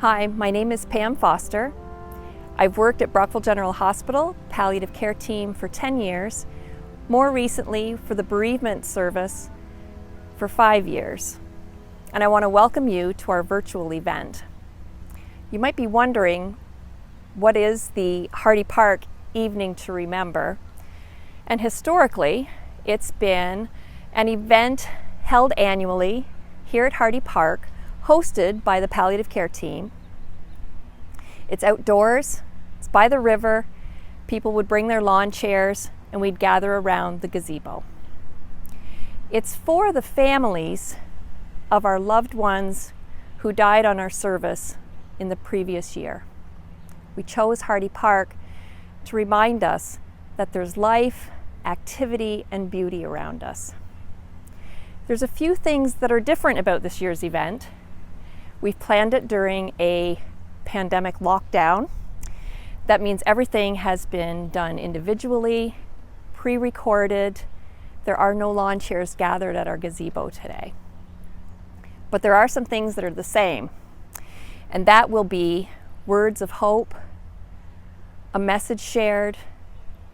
Hi, my name is Pam Foster. I've worked at Brockville General Hospital palliative care team for 10 years, more recently for the Bereavement service for 5 years. And I want to welcome you to our virtual event. You might be wondering, what is the Hardy Park Evening to Remember? And historically, it's been an event held annually here at Hardy Park, hosted by the palliative care team. It's outdoors, it's by the river, people would bring their lawn chairs and we'd gather around the gazebo. It's for the families of our loved ones who died on our service in the previous year. We chose Hardy Park to remind us that there's life, activity, and beauty around us. There's a few things that are different about this year's event. We've planned it during a pandemic lockdown. That means everything has been done individually, pre-recorded. There are no lawn chairs gathered at our gazebo today. But there are some things that are the same, and that will be words of hope, a message shared,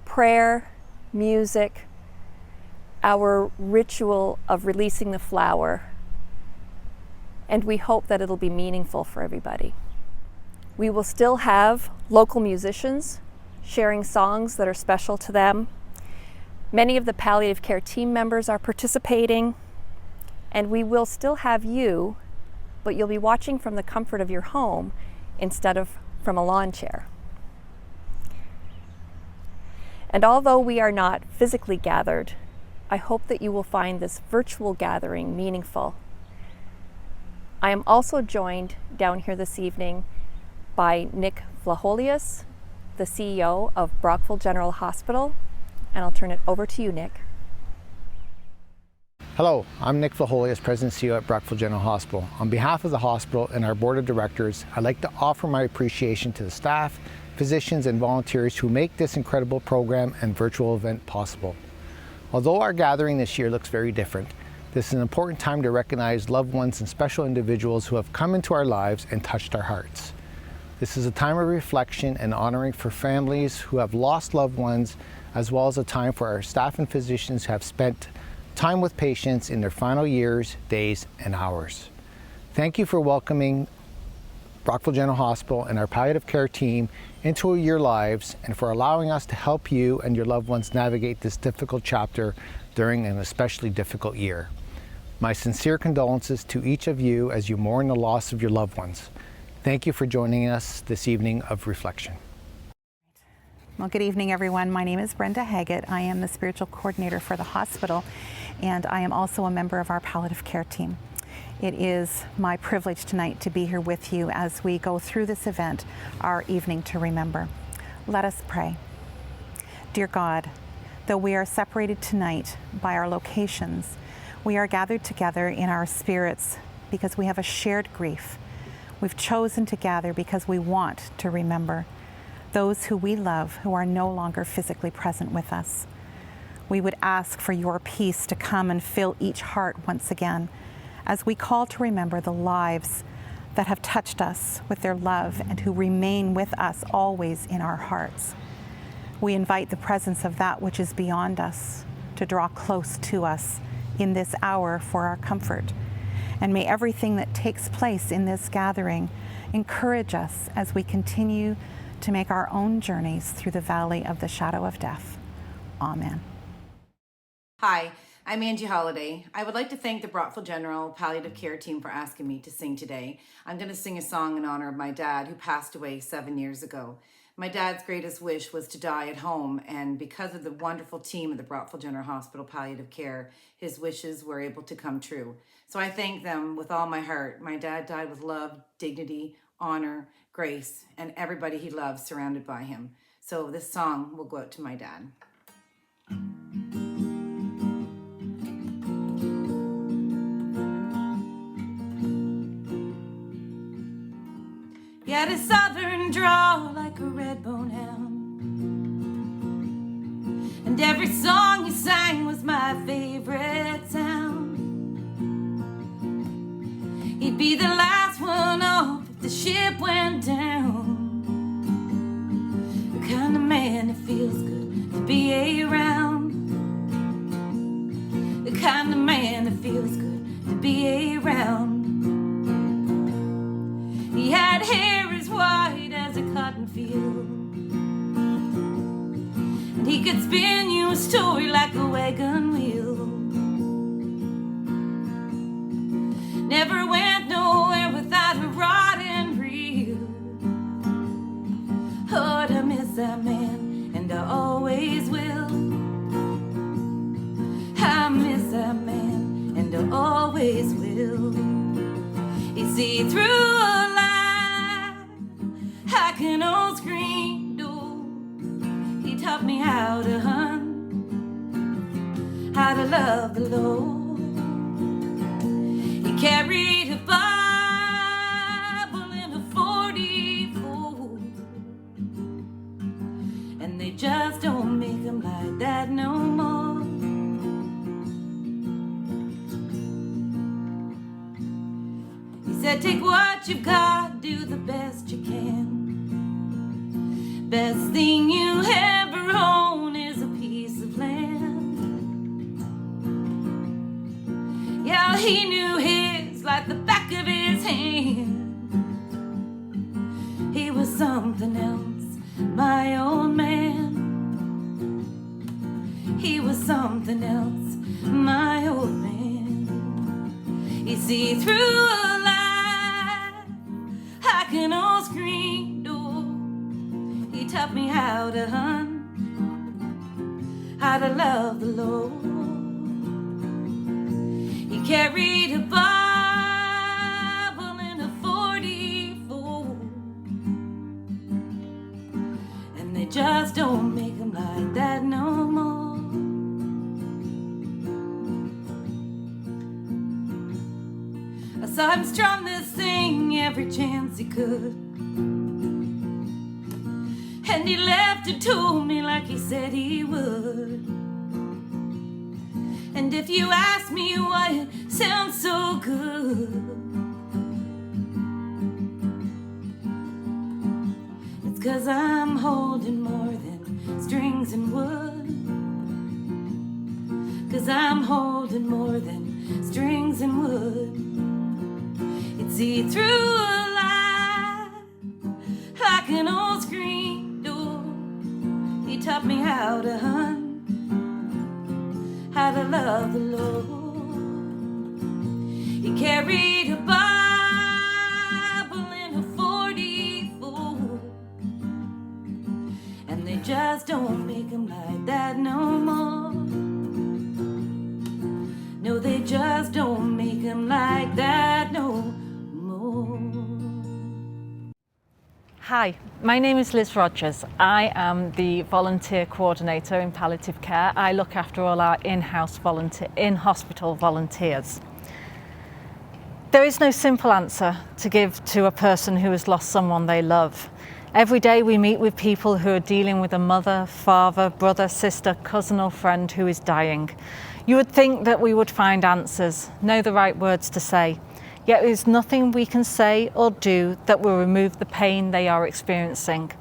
prayer, music, our ritual of releasing the flower, and we hope that it'll be meaningful for everybody. We will still have local musicians sharing songs that are special to them. Many of the palliative care team members are participating, and we will still have you, but you'll be watching from the comfort of your home instead of from a lawn chair. And although we are not physically gathered, I hope that you will find this virtual gathering meaningful. I am also joined down here this evening by Nick Vlacholias, the CEO of Brockville General Hospital, and I'll turn it over to you, Nick. Hello, I'm Nick Vlacholias, President and CEO at Brockville General Hospital. On behalf of the hospital and our board of directors, I'd like to offer my appreciation to the staff, physicians, and volunteers who make this incredible program and virtual event possible. Although our gathering this year looks very different, this is an important time to recognize loved ones and special individuals who have come into our lives and touched our hearts. This is a time of reflection and honoring for families who have lost loved ones, as well as a time for our staff and physicians who have spent time with patients in their final years, days, and hours. Thank you for welcoming Brockville General Hospital and our palliative care team into your lives, and for allowing us to help you and your loved ones navigate this difficult chapter during an especially difficult year. My sincere condolences to each of you as you mourn the loss of your loved ones. Thank you for joining us this evening of reflection. Well, good evening, everyone. My name is Brenda Haggett. I am the spiritual coordinator for the hospital, and I am also a member of our palliative care team. It is my privilege tonight to be here with you as we go through this event, our evening to remember. Let us pray. Dear God, though we are separated tonight by our locations, we are gathered together in our spirits because we have a shared grief. We've chosen to gather because we want to remember those who we love who are no longer physically present with us. We would ask for your peace to come and fill each heart once again as we call to remember the lives that have touched us with their love and who remain with us always in our hearts. We invite the presence of that which is beyond us to draw close to us in this hour for our comfort. And may everything that takes place in this gathering encourage us as we continue to make our own journeys through the valley of the shadow of death. Amen. Hi, I'm Angie Halladay. I would like to thank the Brockville General Palliative Care team for asking me to sing today. I'm going to sing a song in honor of my dad, who passed away 7 years ago. My dad's greatest wish was to die at home, and because of the wonderful team at the Brockville General Hospital Palliative Care, his wishes were able to come true. So I thank them with all my heart. My dad died with love, dignity, honor, grace, and everybody he loves surrounded by him. So this song will go out to my dad. He had a southern drawl like a red-bone hound, and every song he sang was my favorite sound. He'd be the last one off at the the ship went down. The kind of man that feels good to be around. The kind of man that feels good to be around. He had hair as white as a cotton field, and he could spin you a story like a wagon wheel. Never went nowhere without a rod and reel. Oh, I miss that man, and I always will. I miss that man, and I always will. You see through a lie like an old screen door. He taught me how to hunt, how to love the Lord. He carried a Bible in a 44, and they just don't make him like that no more. He said, take what you've got, do the best you can. Best thing you ever own is a piece of land. Yeah, he knew his like the back of his hand. He was something else, my old man. He was something else, my old man. You see through a lie like an old screen door. He taught me how to hunt, how to love the Lord. He carried a Bible in a 44, and they just don't make him like that no more. I saw him strum this thing every chance he could, and he left it to me like he said he would. And if you ask me why it sounds so good, it's 'cause I'm holding more than strings and wood. 'Cause I'm holding more than strings and wood. You'd see through a lie like an old screen door. He taught me how to hunt, how to love the Lord. He carried a Bible in a 44, and they just don't make him like that no more. No, they just don't make him like that no more. Hi, my name is Liz Rogers. I am the volunteer coordinator in palliative care. I look after all our in-hospital volunteers. There is no simple answer to give to a person who has lost someone they love. Every day we meet with people who are dealing with a mother, father, brother, sister, cousin or friend who is dying. You would think that we would find answers, know the right words to say. Yet there is nothing we can say or do that will remove the pain they are experiencing.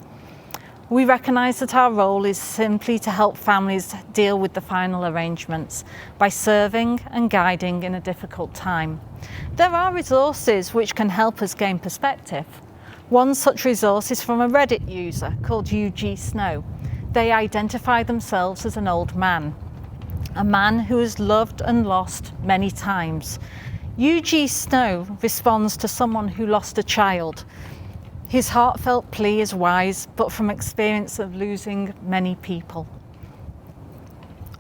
We recognise that our role is simply to help families deal with the final arrangements by serving and guiding in a difficult time. There are resources which can help us gain perspective. One such resource is from a Reddit user called UG Snow. They identify themselves as an old man, a man who has loved and lost many times. UG Snow responds to someone who lost a child. His heartfelt plea is wise, but from experience of losing many people.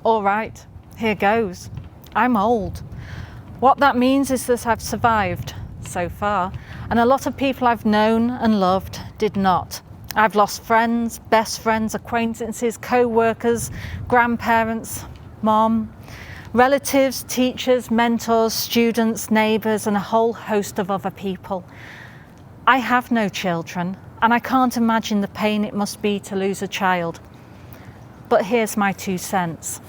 All right, here goes. I'm old. What that means is that I've survived so far, and a lot of people I've known and loved did not. I've lost friends, best friends, acquaintances, co-workers, grandparents, mom, relatives, teachers, mentors, students, neighbours, and a whole host of other people. I have no children, and I can't imagine the pain it must be to lose a child. But here's my 2 cents.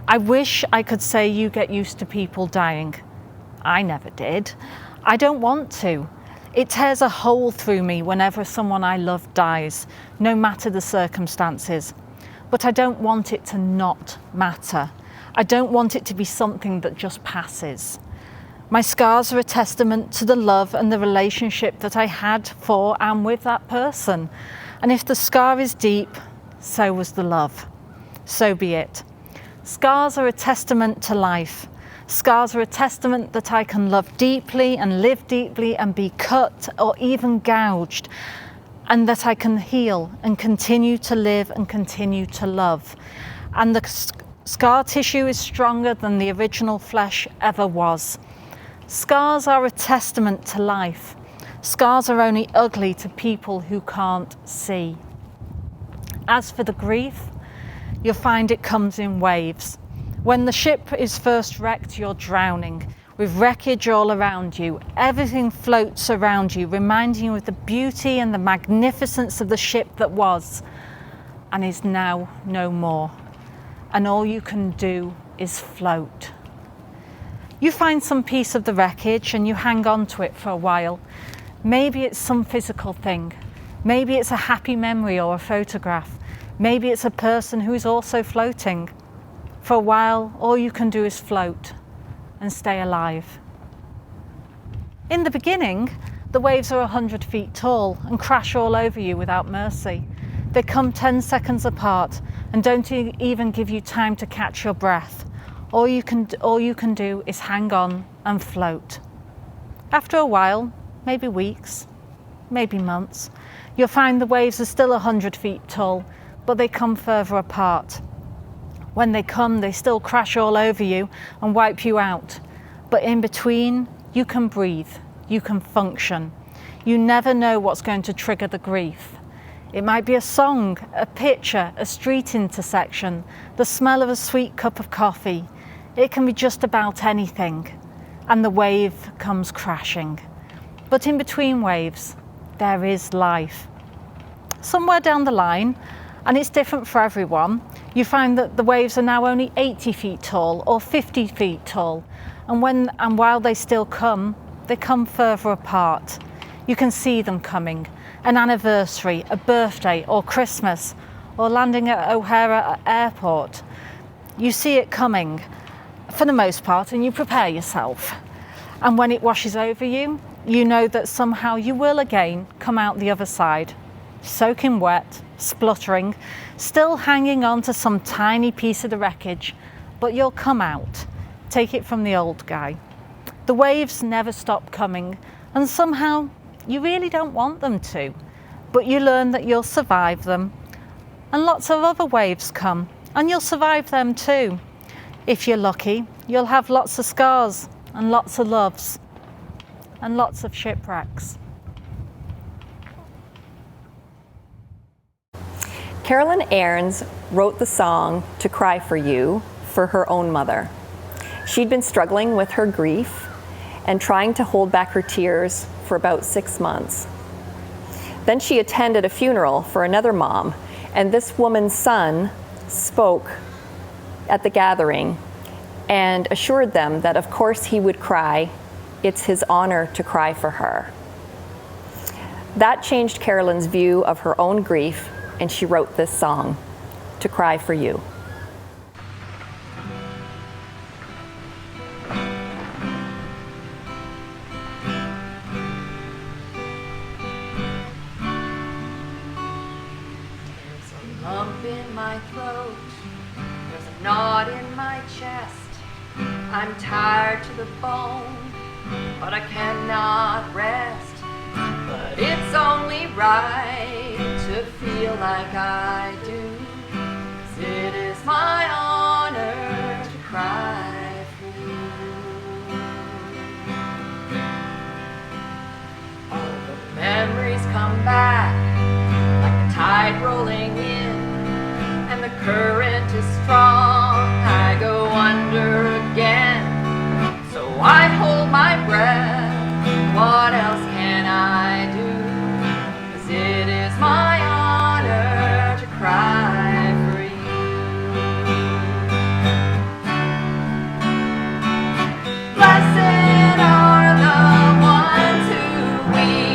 I wish I could say you get used to people dying. I never did. I don't want to. It tears a hole through me whenever someone I love dies, no matter the circumstances. But I don't want it to not matter. I don't want it to be something that just passes. My scars are a testament to the love and the relationship that I had for and with that person. And if the scar is deep, so was the love. So be it. Scars are a testament to life. Scars are a testament that I can love deeply and live deeply and be cut or even gouged, and that I can heal and continue to live and continue to love. And the scar tissue is stronger than the original flesh ever was. Scars are a testament to life. Scars are only ugly to people who can't see. As for the grief, you'll find it comes in waves. When the ship is first wrecked, you're drowning, with wreckage all around you. Everything floats around you, reminding you of the beauty and the magnificence of the ship that was and is now no more. And all you can do is float. You find some piece of the wreckage and you hang on to it for a while. Maybe it's some physical thing. Maybe it's a happy memory or a photograph. Maybe it's a person who is also floating. For a while, all you can do is float and stay alive. In the beginning, the waves are 100 feet tall and crash all over you without mercy. They come 10 seconds apart and don't even give you time to catch your breath. All you can do is hang on and float. After a while, maybe weeks, maybe months, you'll find the waves are still 100 feet tall, but they come further apart. When they come, they still crash all over you and wipe you out. But in between, you can breathe, you can function. You never know what's going to trigger the grief. It might be a song, a picture, a street intersection, the smell of a sweet cup of coffee. It can be just about anything, and the wave comes crashing. But in between waves, there is life. Somewhere down the line, and it's different for everyone, you find that the waves are now only 80 feet tall or 50 feet tall, and while they still come, they come further apart. You can see them coming, an anniversary, a birthday or Christmas, or landing at O'Hare Airport. You see it coming, for the most part, and you prepare yourself. And when it washes over you, you know that somehow you will again come out the other side, soaking wet, spluttering, still hanging on to some tiny piece of the wreckage, but you'll come out. Take it from the old guy. The waves never stop coming, and somehow you really don't want them to, but you learn that you'll survive them, and lots of other waves come, and you'll survive them too. If you're lucky, you'll have lots of scars, and lots of loves, and lots of shipwrecks. Carolyn Aarons wrote the song To Cry For You for her own mother. She'd been struggling with her grief and trying to hold back her tears for about 6 months. Then she attended a funeral for another mom, and this woman's son spoke at the gathering and assured them that of course he would cry. It's his honor to cry for her. That changed Carolyn's view of her own grief, and she wrote this song, To Cry For You. There's a lump in my throat, there's a knot in my chest. I'm tired to the bone, but I cannot rest. But it's only right to feel like I do, 'cause it is my honor to cry for you. All the memories come back like the tide rolling in, and the current is strong. I go under again, so I hold my breath. What else can I do? 'Cause it is my honor to cry for you. Blessed are the ones who weep.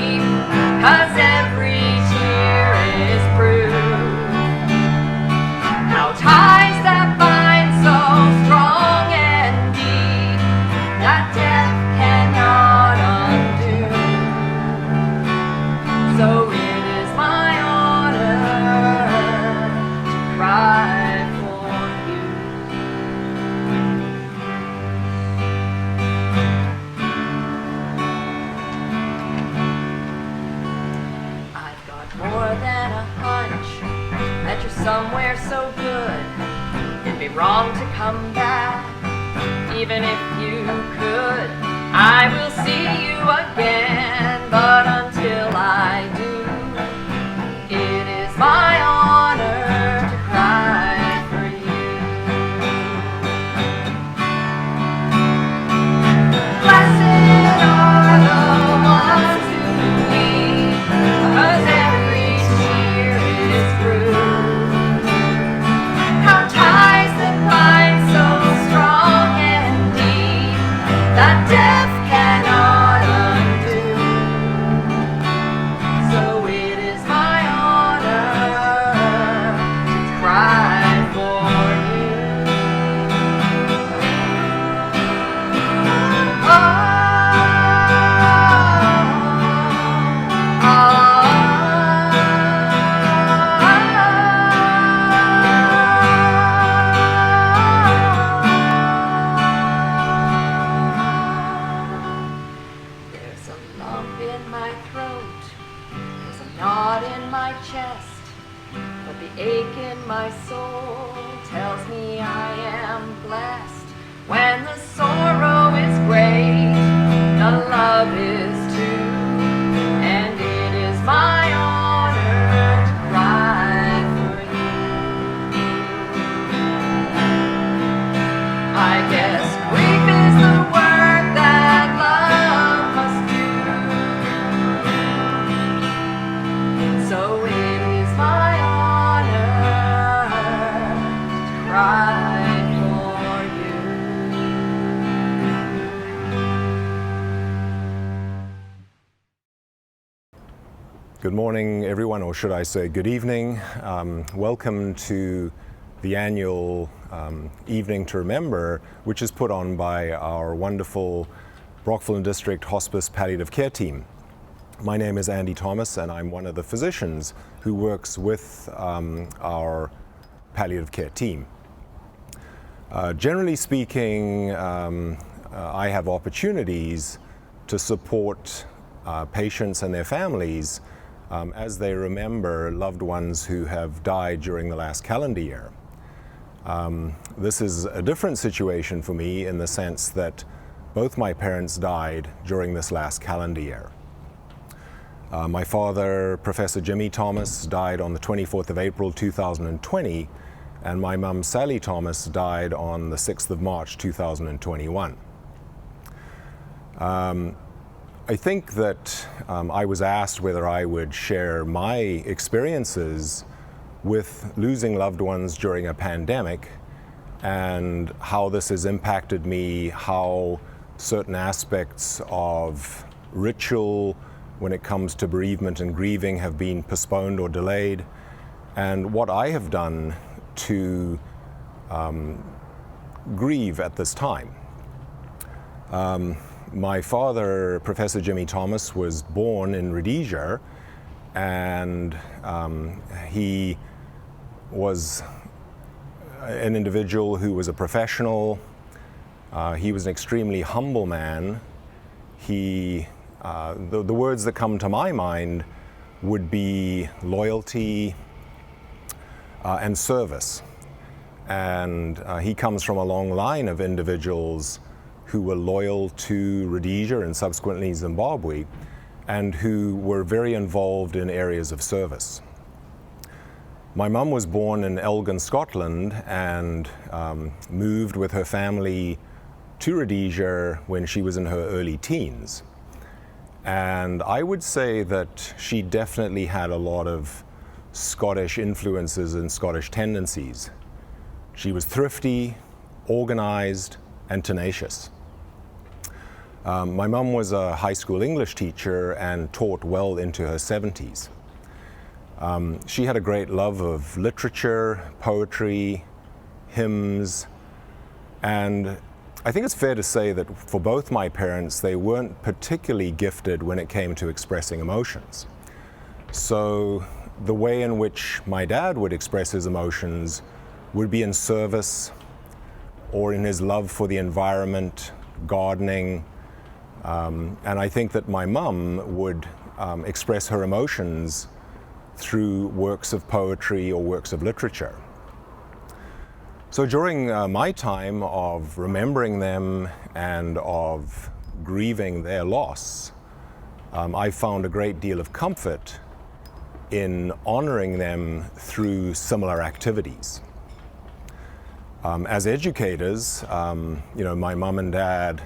good, it'd be wrong to come back. Even if you could, I will see you again. But until I do, it is my honor to cry for you. Blessed are the ones who believe, 'cause every tear is through. How ties that bind so strong and deep that death cannot undo. So it is my honor to cry for you. There's a lump in my throat, there's a knot in my chest, but the ache in my soul tells me I am blessed. When the sorrow is great, the love is too, and it is my honor to cry for you. I guess grief is the work that love must do. So it is my honor to cry for you. Good morning, everyone, or should I say good evening. Welcome to the annual Evening to Remember, which is put on by our wonderful Brockville and District Hospice Palliative Care team. My name is Andy Thomas, and I'm one of the physicians who works with our palliative care team. Generally speaking, I have opportunities to support patients and their families as they remember loved ones who have died during the last calendar year. This is a different situation for me in the sense that both my parents died during this last calendar year. My father, Professor Jimmy Thomas, died on the 24th of April 2020, and my mum, Sally Thomas, died on the 6th of March 2021. I think that I was asked whether I would share my experiences with losing loved ones during a pandemic and how this has impacted me, how certain aspects of ritual when it comes to bereavement and grieving have been postponed or delayed, and what I have done to grieve at this time. My father, Professor Jimmy Thomas, was born in Rhodesia, and he was an individual who was a professional. He was an extremely humble man. The words that come to my mind would be loyalty and service. And he comes from a long line of individuals who were loyal to Rhodesia and subsequently Zimbabwe, and who were very involved in areas of service. My mum was born in Elgin, Scotland, and moved with her family to Rhodesia when she was in her early teens. And I would say that she definitely had a lot of Scottish influences and Scottish tendencies. She was thrifty, organized, and tenacious. My mum was a high school English teacher and taught well into her 70s. She had a great love of literature, poetry, hymns, and I think it's fair to say that for both my parents, they weren't particularly gifted when it came to expressing emotions. So the way in which my dad would express his emotions would be in service or in his love for the environment, gardening, and I think that my mum would express her emotions through works of poetry or works of literature. So during my time of remembering them and of grieving their loss, I found a great deal of comfort in honoring them through similar activities. As educators, my mom and dad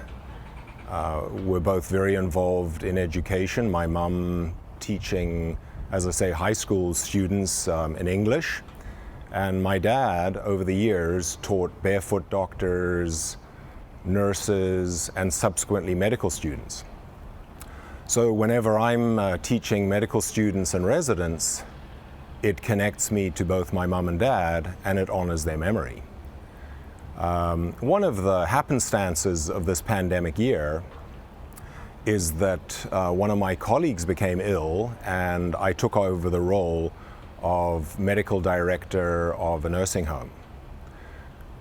were both very involved in education. My mom teaching, as I say, high school students in English, and my dad, over the years, taught barefoot doctors, nurses, and subsequently medical students. So whenever I'm teaching medical students and residents, it connects me to both my mom and dad, and it honors their memory. One of the happenstances of this pandemic year is that one of my colleagues became ill, and I took over the role of medical director of a nursing home.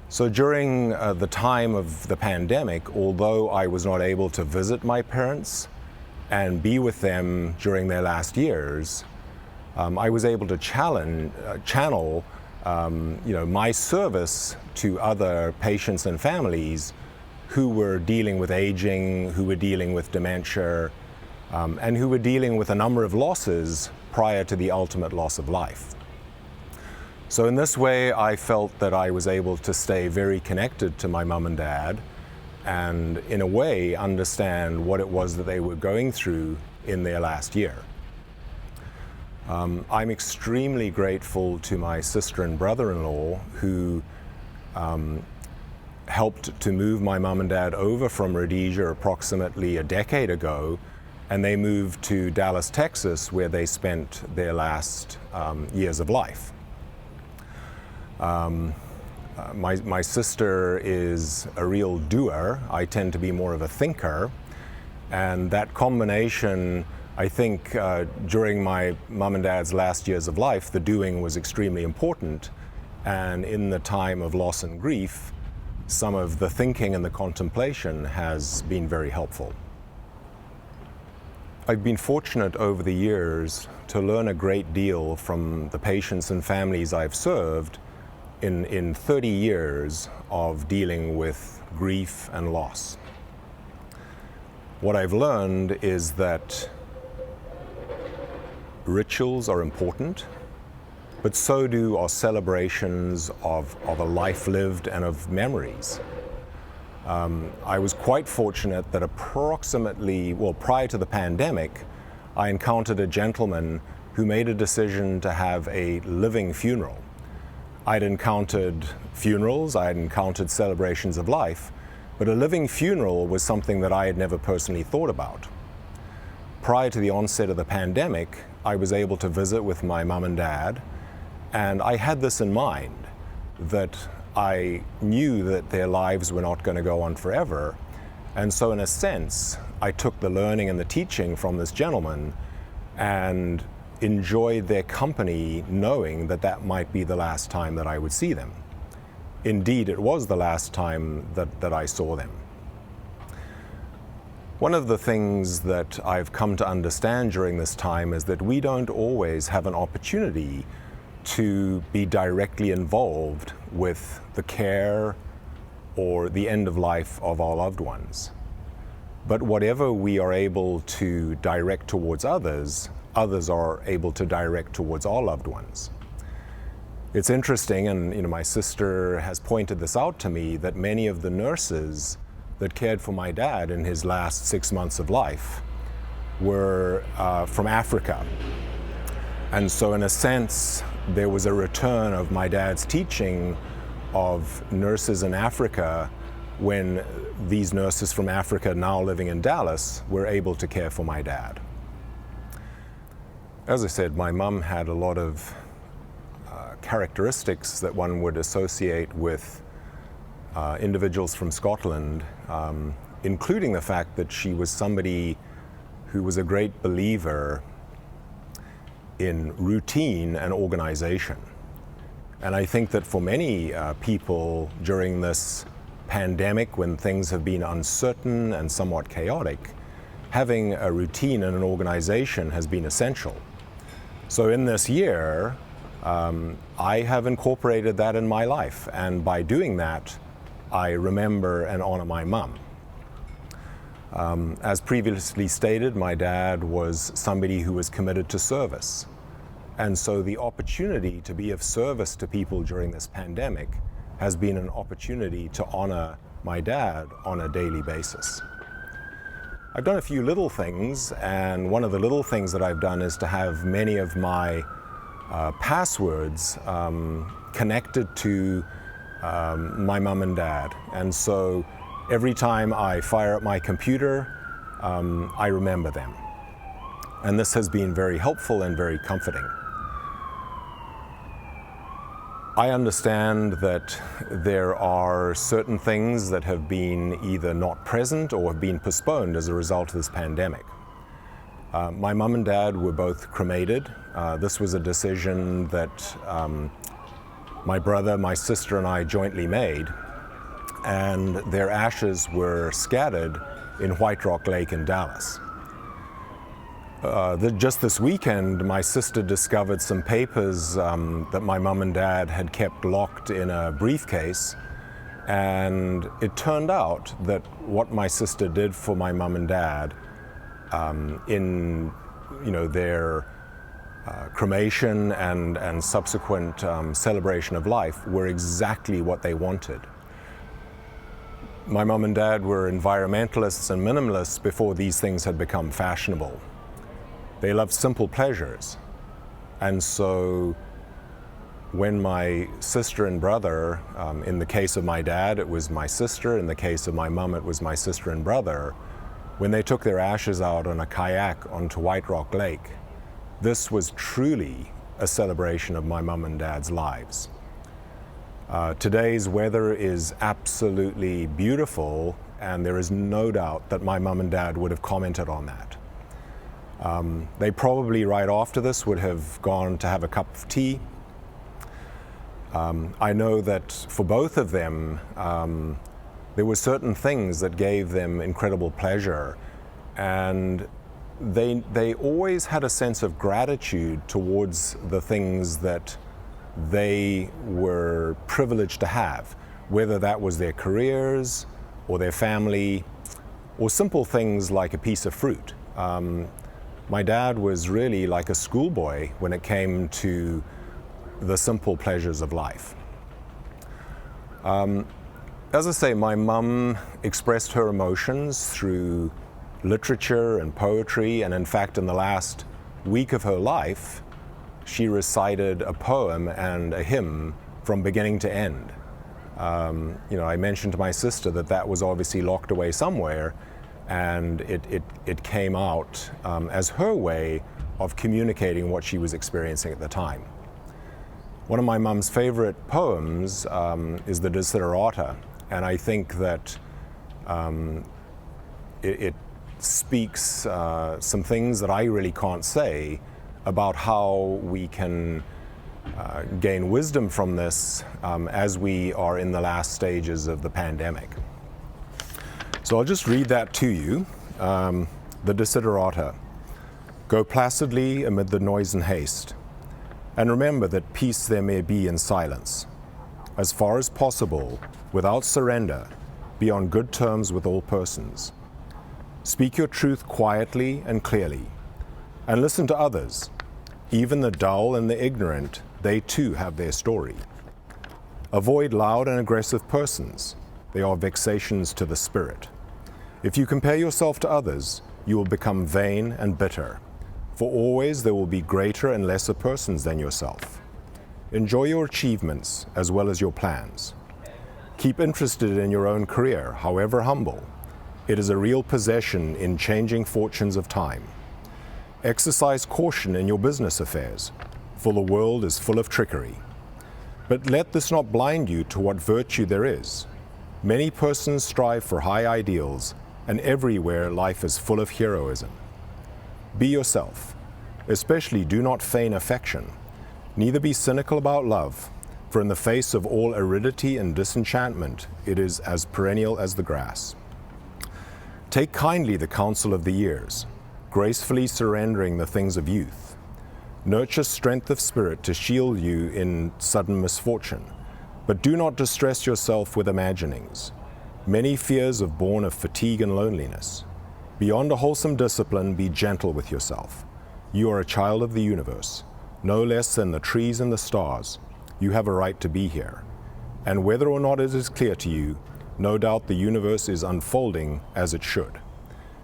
So during the time of the pandemic, although I was not able to visit my parents and be with them during their last years, I was able to channel my service to other patients and families who were dealing with aging, who were dealing with dementia, and who were dealing with a number of losses prior to the ultimate loss of life. So in this way, I felt that I was able to stay very connected to my mom and dad, and in a way understand what it was that they were going through in their last year. I'm extremely grateful to my sister and brother-in-law who helped to move my mom and dad over from Rhodesia approximately a decade ago, and they moved to Dallas, Texas, where they spent their last years of life. My sister is a real doer. I tend to be more of a thinker, and that combination, I think, during my mom and dad's last years of life, the doing was extremely important, and in the time of loss and grief, some of the thinking and the contemplation has been very helpful. I've been fortunate over the years to learn a great deal from the patients and families I've served in 30 years of dealing with grief and loss. What I've learned is that rituals are important, but so do our celebrations of a life lived and of memories. I was quite fortunate that prior to the pandemic, I encountered a gentleman who made a decision to have a living funeral. I'd encountered funerals, I had encountered celebrations of life, but a living funeral was something that I had never personally thought about. Prior to the onset of the pandemic, I was able to visit with my mom and dad, and I had this in mind, that I knew that their lives were not going to go on forever, and so in a sense, I took the learning and the teaching from this gentleman and enjoyed their company, knowing that that might be the last time that I would see them. Indeed, it was the last time that I saw them. One of the things that I've come to understand during this time is that we don't always have an opportunity to be directly involved with the care or the end of life of our loved ones. But whatever we are able to direct towards others, others are able to direct towards our loved ones. It's interesting, and my sister has pointed this out to me, that many of the nurses that cared for my dad in his last 6 months of life were from Africa. And so in a sense, there was a return of my dad's teaching of nurses in Africa when these nurses from Africa, now living in Dallas, were able to care for my dad. As I said, my mom had a lot of characteristics that one would associate with individuals from Scotland, including the fact that she was somebody who was a great believer in routine and organization. And I think that for many people during this pandemic, when things have been uncertain and somewhat chaotic, having a routine and an organization has been essential. So in this year, I have incorporated that in my life, and by doing that, I remember and honor my mum. As previously stated, my dad was somebody who was committed to service. And so the opportunity to be of service to people during this pandemic has been an opportunity to honor my dad on a daily basis. I've done a few little things, and one of the little things that I've done is to have many of my passwords connected to my mum and dad. And so every time I fire up my computer, I remember them. And this has been very helpful and very comforting. I understand that there are certain things that have been either not present or have been postponed as a result of this pandemic. My mum and dad were both cremated. This was a decision that my brother, my sister, and I jointly made, and their ashes were scattered in White Rock Lake in Dallas. Just this weekend, my sister discovered some papers that my mum and dad had kept locked in a briefcase, and it turned out that what my sister did for my mum and dad in their cremation and subsequent celebration of life were exactly what they wanted. My mum and dad were environmentalists and minimalists before these things had become fashionable. They loved simple pleasures. And so when my sister and brother, in the case of my dad, it was my sister, in the case of my mum, it was my sister and brother, when they took their ashes out on a kayak onto White Rock Lake, this was truly a celebration of my mum and dad's lives. Today's weather is absolutely beautiful, and there is no doubt that my mum and dad would have commented on that. They probably right after this would have gone to have a cup of tea. I know that for both of them, there were certain things that gave them incredible pleasure, and they always had a sense of gratitude towards the things that they were privileged to have, whether that was their careers or their family or simple things like a piece of fruit. My dad was really like a schoolboy when it came to the simple pleasures of life. As I say, my mum expressed her emotions through literature and poetry, and in fact, in the last week of her life, she recited a poem and a hymn from beginning to end. I mentioned to my sister that was obviously locked away somewhere, and it came out as her way of communicating what she was experiencing at the time. One of my mum's favorite poems is the Desiderata, and I think that it speaks some things that I really can't say about how we can gain wisdom from this as we are in the last stages of the pandemic. So I'll just read that to you. The Desiderata. Go placidly amid the noise and haste, and remember that peace there may be in silence. As far as possible, without surrender, be on good terms with all persons. Speak your truth quietly and clearly, and listen to others. Even the dull and the ignorant, they too have their story. Avoid loud and aggressive persons. They are vexations to the spirit. If you compare yourself to others, you will become vain and bitter, for always there will be greater and lesser persons than yourself. Enjoy your achievements as well as your plans. Keep interested in your own career, however humble. It is a real possession in changing fortunes of time. Exercise caution in your business affairs, for the world is full of trickery. But let this not blind you to what virtue there is. Many persons strive for high ideals, and everywhere life is full of heroism. Be yourself, especially do not feign affection, neither be cynical about love, for in the face of all aridity and disenchantment, it is as perennial as the grass. Take kindly the counsel of the years, gracefully surrendering the things of youth. Nurture strength of spirit to shield you in sudden misfortune, but do not distress yourself with imaginings. Many fears are born of fatigue and loneliness. Beyond a wholesome discipline, be gentle with yourself. You are a child of the universe, no less than the trees and the stars. You have a right to be here. And whether or not it is clear to you, no doubt the universe is unfolding as it should.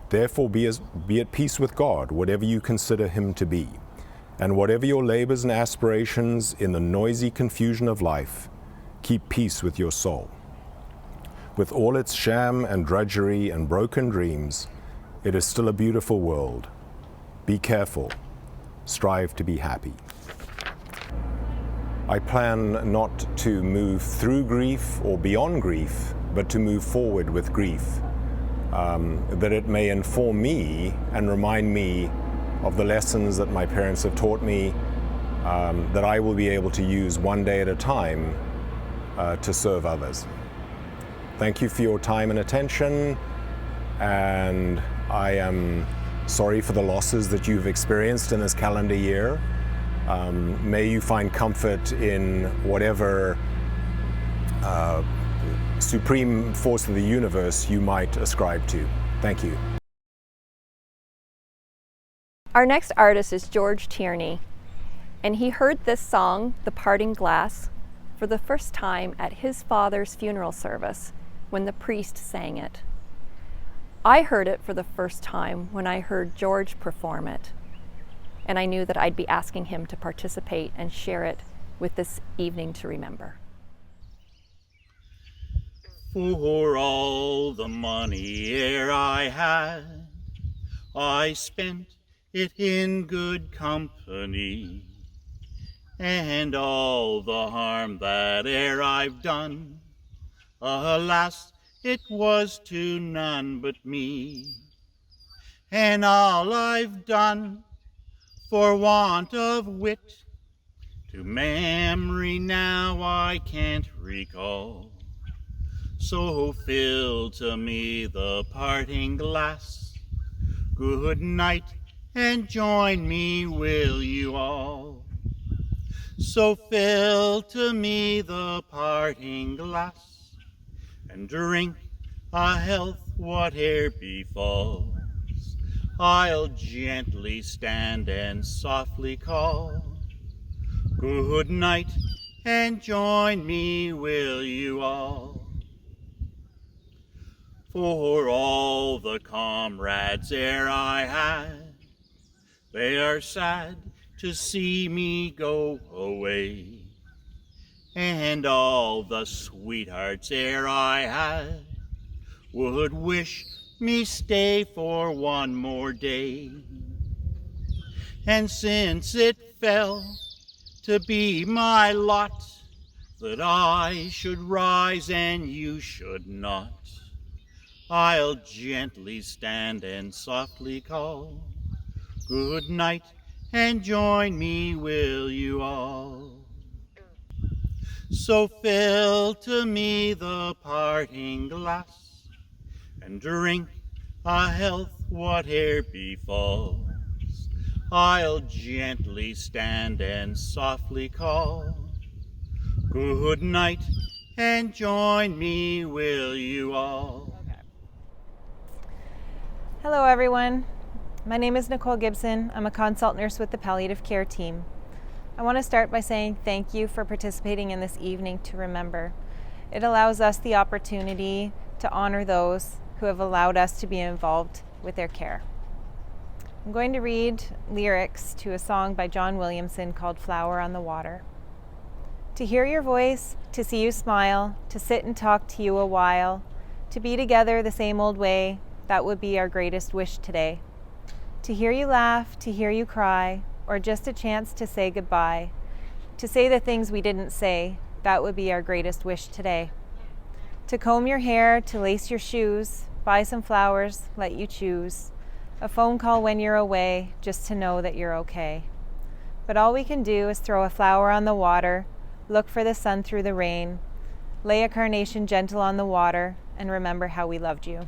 Therefore, be at peace with God, whatever you consider Him to be. And whatever your labors and aspirations in the noisy confusion of life, keep peace with your soul. With all its sham and drudgery and broken dreams, it is still a beautiful world. Be careful. Strive to be happy. I plan not to move through grief or beyond grief, but to move forward with grief, that it may inform me and remind me of the lessons that my parents have taught me, that I will be able to use one day at a time to serve others. Thank you for your time and attention, and I am sorry for the losses that you've experienced in this calendar year. May you find comfort in whatever supreme force of the universe you might ascribe to. Thank you. Our next artist is George Tierney, and he heard this song, The Parting Glass, for the first time at his father's funeral service when the priest sang it. I heard it for the first time when I heard George perform it, and I knew that I'd be asking him to participate and share it with this evening to remember. For all the money e'er I had, I spent it in good company, and all the harm that e'er I've done, alas, it was to none but me. And all I've done for want of wit, to memory now I can't recall. So fill to me the parting glass. Good night, and join me, will you all? So fill to me the parting glass, and drink a health whate'er befalls. I'll gently stand and softly call. Good night, and join me, will you all? For all the comrades e'er I had, they are sad to see me go away. And all the sweethearts e'er I had would wish me stay for one more day. And since it fell to be my lot that I should rise and you should not, I'll gently stand and softly call. Good night, and join me, will you all? So fill to me the parting glass, and drink a health whate'er befalls. I'll gently stand and softly call. Good night, and join me, will you all? Hello everyone, my name is Nicole Gibson. I'm a consult nurse with the palliative care team. I want to start by saying thank you for participating in this evening to remember. It allows us the opportunity to honor those who have allowed us to be involved with their care. I'm going to read lyrics to a song by John Williamson called Flower on the Water. To hear your voice, to see you smile, to sit and talk to you a while, to be together the same old way, that would be our greatest wish today. To hear you laugh, to hear you cry, or just a chance to say goodbye. To say the things we didn't say, that would be our greatest wish today. To comb your hair, to lace your shoes, buy some flowers, let you choose. A phone call when you're away, just to know that you're okay. But all we can do is throw a flower on the water, look for the sun through the rain, lay a carnation gentle on the water, and remember how we loved you.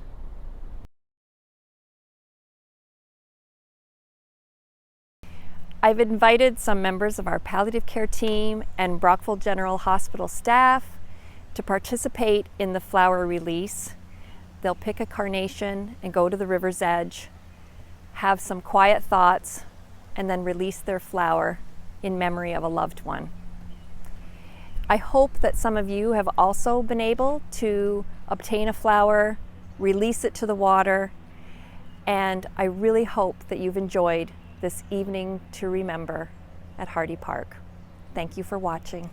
I've invited some members of our palliative care team and Brockville General Hospital staff to participate in the flower release. They'll pick a carnation and go to the river's edge, have some quiet thoughts, and then release their flower in memory of a loved one. I hope that some of you have also been able to obtain a flower, release it to the water, and I really hope that you've enjoyed this evening to remember at Hardy Park. Thank you for watching.